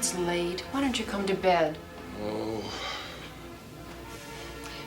it's late. Why don't you come to bed? Oh.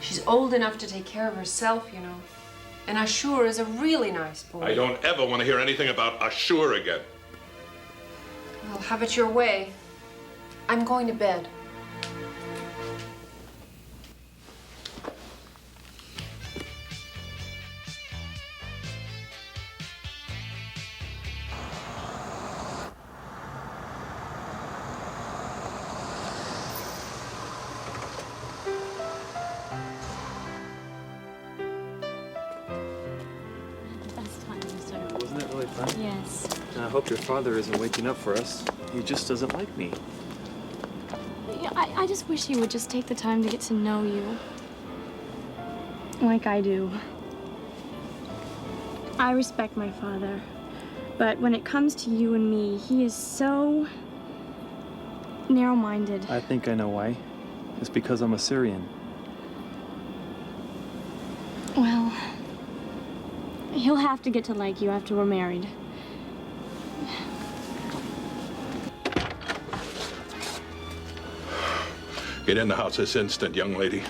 She's old enough to take care of herself, you know. And Ashur is a really nice boy. I don't ever want to hear anything about Ashur again. Well, have it your way. I'm going to bed. Wasn't it really fun? Yes. I hope your father isn't waking up for us. He just doesn't like me. Yeah, I just wish he would just take the time to get to know you. Like I do. I respect my father, but when it comes to you and me, he is so narrow-minded. I think I know why. It's because I'm Assyrian. Well, he'll have to get to like you after we're married. Get in the house this instant, young lady.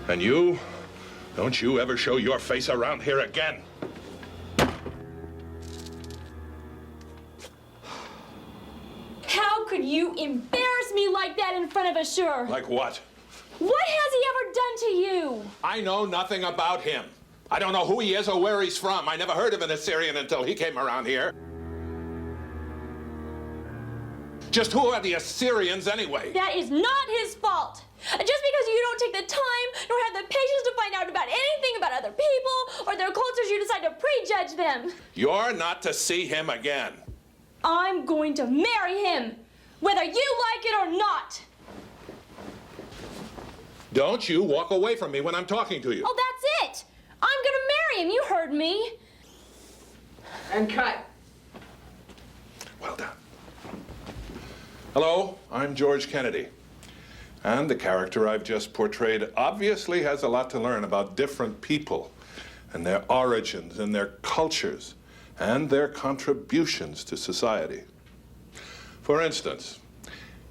And you, don't you ever show your face around here again. How could you embarrass me like that in front of Ashur? Like what? What has he ever done to you? I know nothing about him. I don't know who he is or where he's from. I never heard of an Assyrian until he came around here. Just who are the Assyrians anyway? That is not his fault. Just because you don't take the time nor have the patience to find out about anything about other people or their cultures, you decide to prejudge them. You're not to see him again. I'm going to marry him, whether you like it or not. Don't you walk away from me when I'm talking to you. Oh, that's it. I'm gonna marry him. You heard me. And cut. Well done. Hello, I'm George Kennedy. And the character I've just portrayed obviously has a lot to learn about different people and their origins and their cultures and their contributions to society. For instance,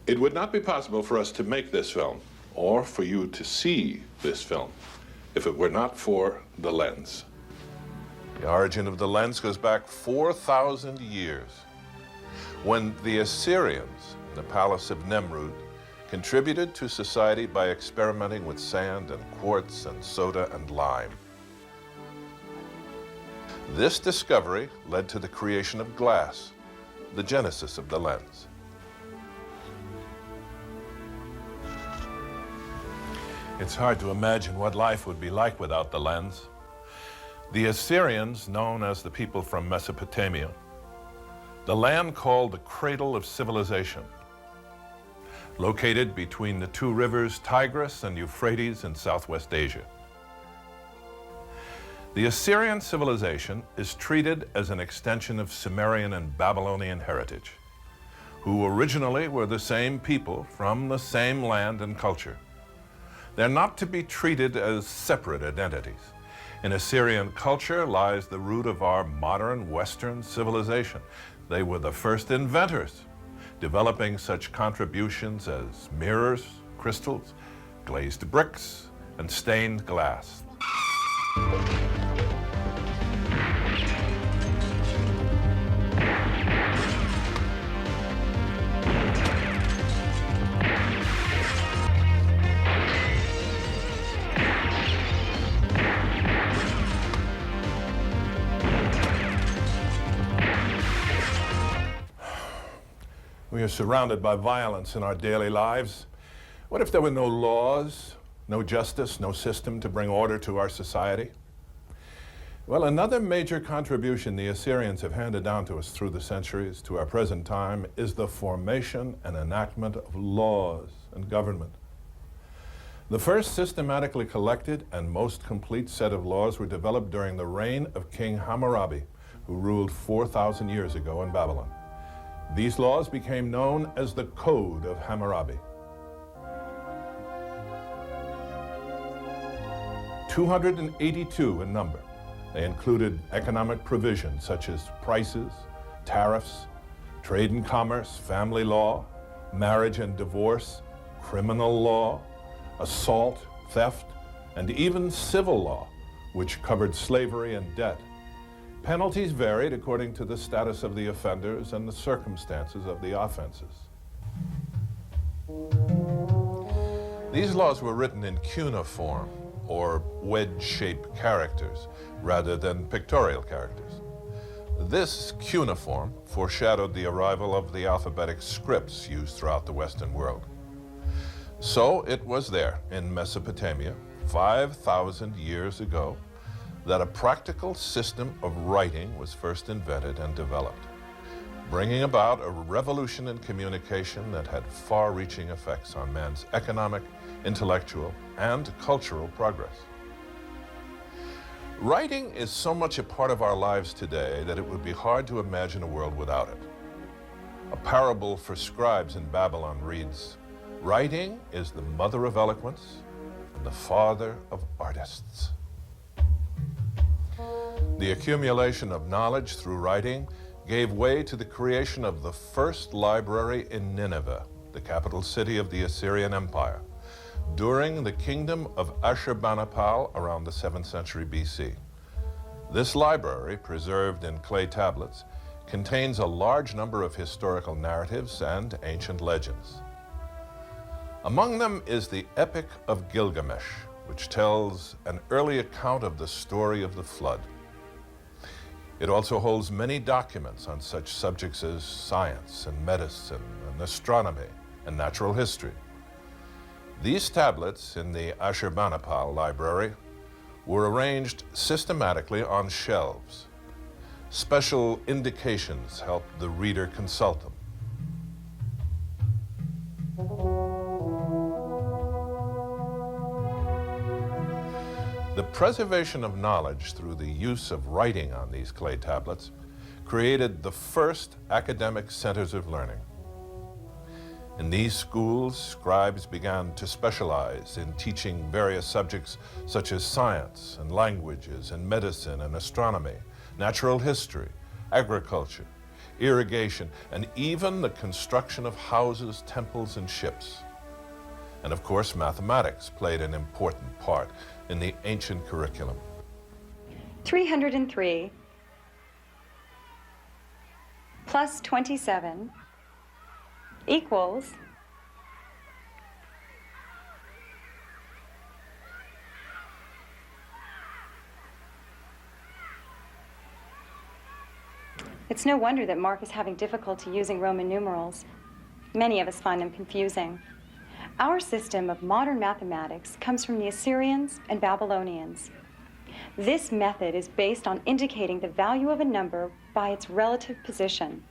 it would not be possible for us to make this film or for you to see this film if it were not for the lens. The origin of the lens goes back 4,000 years when the Assyrians, in the palace of Nemrud, contributed to society by experimenting with sand and quartz and soda and lime. This discovery led to the creation of glass, the genesis of the lens. It's hard to imagine what life would be like without the lens. The Assyrians, known as the people from Mesopotamia, the land called the cradle of civilization, located between the two rivers Tigris and Euphrates in Southwest Asia. The Assyrian civilization is treated as an extension of Sumerian and Babylonian heritage, who originally were the same people from the same land and culture. They're not to be treated as separate identities. In Assyrian culture lies the root of our modern Western civilization. They were the first inventors, developing such contributions as mirrors, crystals, glazed bricks, and stained glass. We are surrounded by violence in our daily lives. What if there were no laws, no justice, no system to bring order to our society? Well, another major contribution the Assyrians have handed down to us through the centuries to our present time is the formation and enactment of laws and government. The first systematically collected and most complete set of laws were developed during the reign of King Hammurabi, who ruled 4,000 years ago in Babylon. These laws became known as the Code of Hammurabi. 282 in number. They included economic provisions such as prices, tariffs, trade and commerce, family law, marriage and divorce, criminal law, assault, theft, and even civil law, which covered slavery and debt. Penalties varied according to the status of the offenders and the circumstances of the offenses. These laws were written in cuneiform, or wedge-shaped characters, rather than pictorial characters. This cuneiform foreshadowed the arrival of the alphabetic scripts used throughout the Western world. So it was there in Mesopotamia, 5,000 years ago, that a practical system of writing was first invented and developed, bringing about a revolution in communication that had far-reaching effects on man's economic, intellectual, and cultural progress. Writing is so much a part of our lives today that it would be hard to imagine a world without it. A parable for scribes in Babylon reads, "Writing is the mother of eloquence and the father of artists." The accumulation of knowledge through writing gave way to the creation of the first library in Nineveh, the capital city of the Assyrian Empire, during the kingdom of Ashurbanipal around the 7th century BC. This library, preserved in clay tablets, contains a large number of historical narratives and ancient legends. Among them is the Epic of Gilgamesh, which tells an early account of the story of the flood. It also holds many documents on such subjects as science and medicine and astronomy and natural history. These tablets in the Ashurbanipal library were arranged systematically on shelves. Special indications helped the reader consult them. The preservation of knowledge through the use of writing on these clay tablets created the first academic centers of learning. In these schools, scribes began to specialize in teaching various subjects such as science and languages and medicine and astronomy, natural history, agriculture, irrigation, and even the construction of houses, temples, and ships. And of course, mathematics played an important part in the ancient curriculum. 303 plus 27 equals It's no wonder that Mark is having difficulty using Roman numerals. Many of us find them confusing. Our system of modern mathematics comes from the Assyrians and Babylonians. This method is based on indicating the value of a number by its relative position.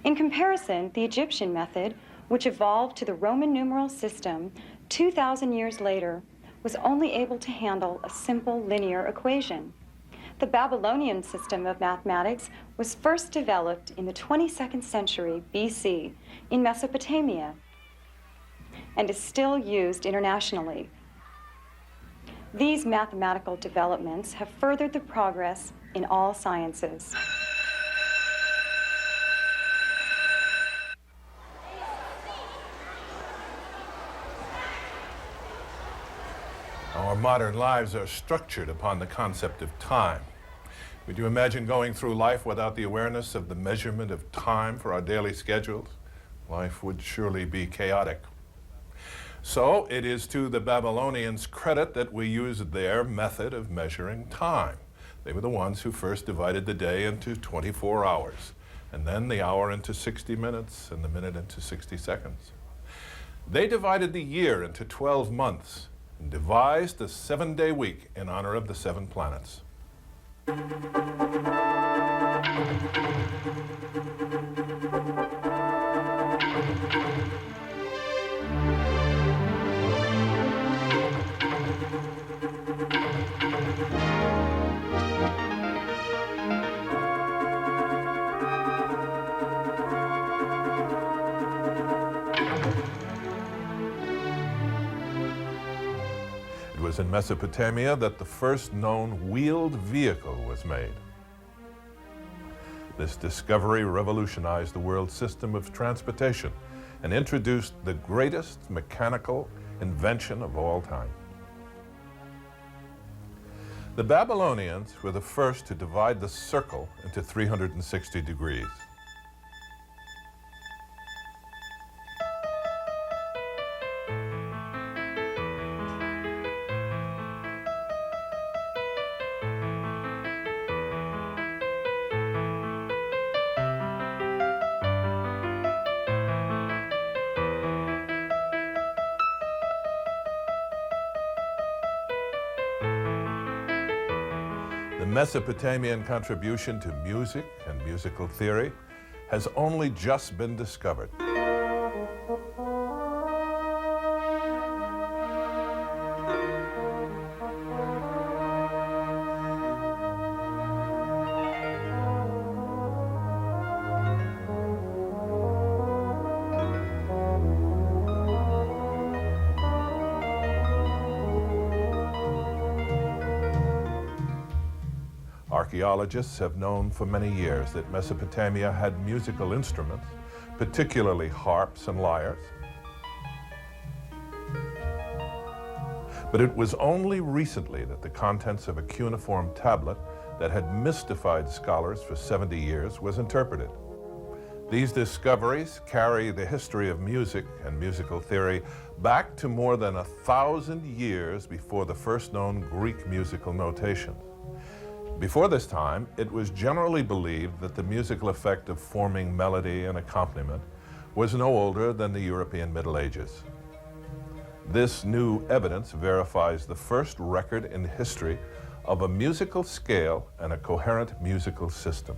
In comparison, the Egyptian method, which evolved to the Roman numeral system 2,000 years later, was only able to handle a simple linear equation. The Babylonian system of mathematics was first developed in the 22nd century BC in Mesopotamia and is still used internationally. These mathematical developments have furthered the progress in all sciences. Our modern lives are structured upon the concept of time. Would you imagine going through life without the awareness of the measurement of time for our daily schedules? Life would surely be chaotic. So it is to the Babylonians' credit that we use their method of measuring time. They were the ones who first divided the day into 24 hours, and then the hour into 60 minutes, and the minute into 60 seconds. They divided the year into 12 months, and devised a 7-day week in honor of the 7 planets. It was in Mesopotamia that the first known wheeled vehicle was made. This discovery revolutionized the world system of transportation and introduced the greatest mechanical invention of all time. The Babylonians were the first to divide the circle into 360 degrees. The Mesopotamian contribution to music and musical theory has only just been discovered. Archaeologists have known for many years that Mesopotamia had musical instruments, particularly harps and lyres. But it was only recently that the contents of a cuneiform tablet that had mystified scholars for 70 years was interpreted. These discoveries carry the history of music and musical theory back to more than 1,000 years before the first known Greek musical notations. Before this time, it was generally believed that the musical effect of forming melody and accompaniment was no older than the European Middle Ages. This new evidence verifies the first record in history of a musical scale and a coherent musical system.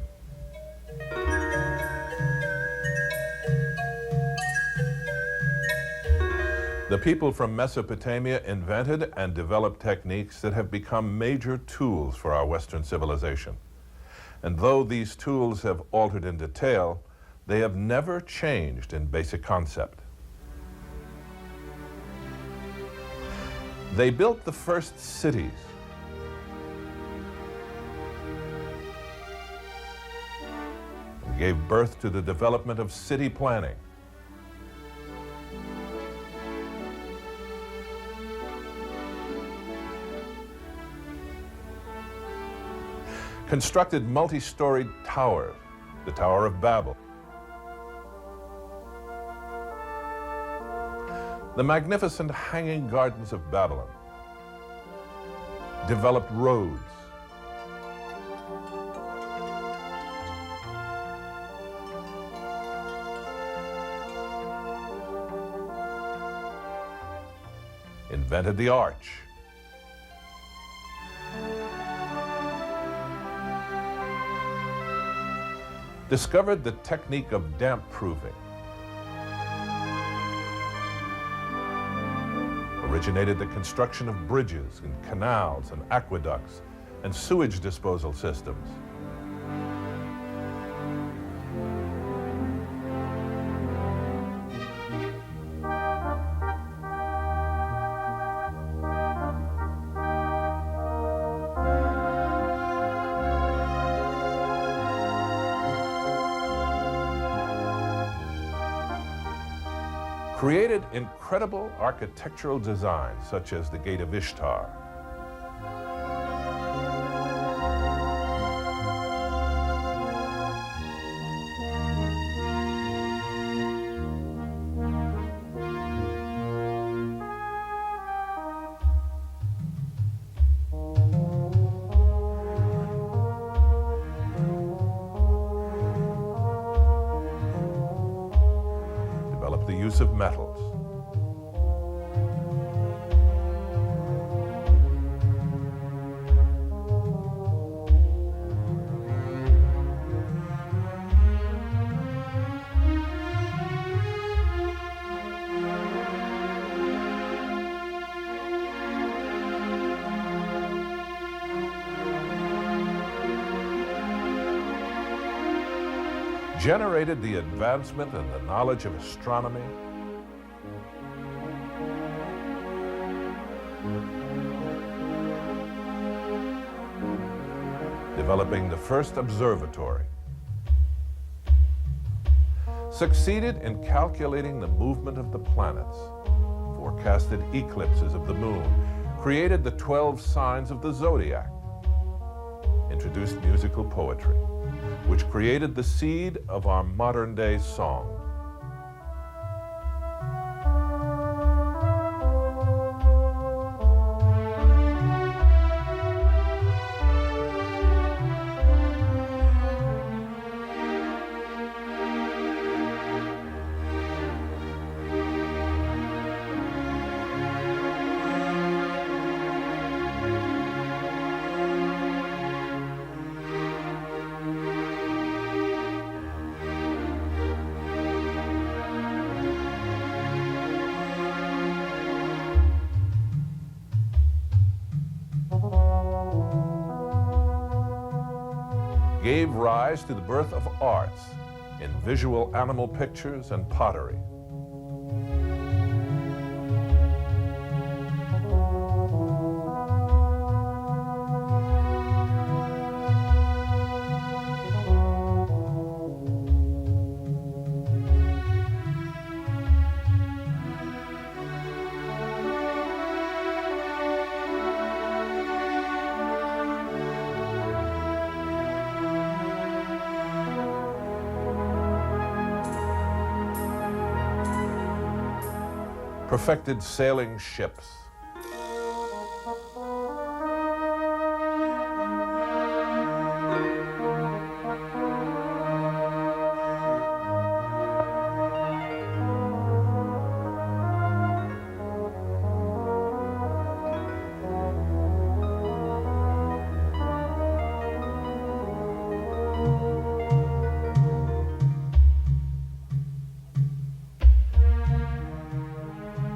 The people from Mesopotamia invented and developed techniques that have become major tools for our Western civilization. And though these tools have altered in detail, they have never changed in basic concept. They built the first cities. And gave birth to the development of city planning. Constructed multi-storied towers, the Tower of Babel. The magnificent hanging gardens of Babylon. Developed roads. Invented the arch. Discovered the technique of damp proofing. Originated the construction of bridges and canals and aqueducts and sewage disposal systems. Created incredible architectural designs such as the Gate of Ishtar. Developed the use of metals. Generated the advancement in the knowledge of astronomy, developing the first observatory, succeeded in calculating the movement of the planets, forecasted eclipses of the moon, created the 12 signs of the zodiac, introduced musical poetry, which created the seed of our modern-day song. Gave rise to the birth of arts in visual animal pictures and pottery. Perfected sailing ships.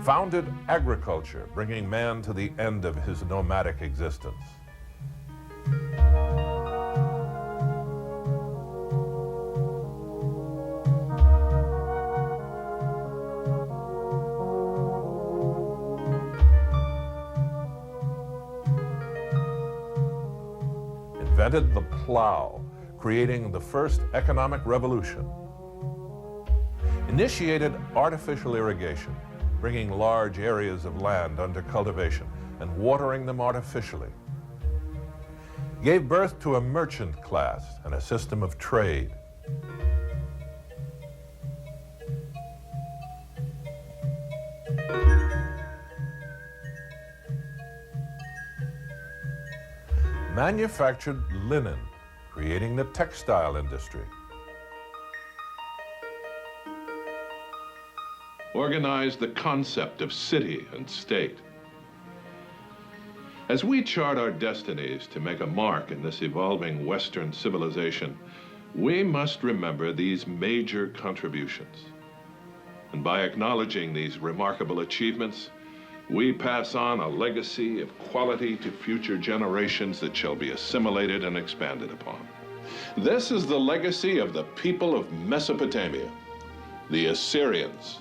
Founded agriculture, bringing man to the end of his nomadic existence. Invented the plow, creating the first economic revolution. Initiated artificial irrigation, bringing large areas of land under cultivation and watering them artificially. Gave birth to a merchant class and a system of trade. Manufactured linen, creating the textile industry. Organized the concept of city and state. As we chart our destinies to make a mark in this evolving Western civilization, we must remember these major contributions. And by acknowledging these remarkable achievements, we pass on a legacy of quality to future generations that shall be assimilated and expanded upon. This is the legacy of the people of Mesopotamia, the Assyrians.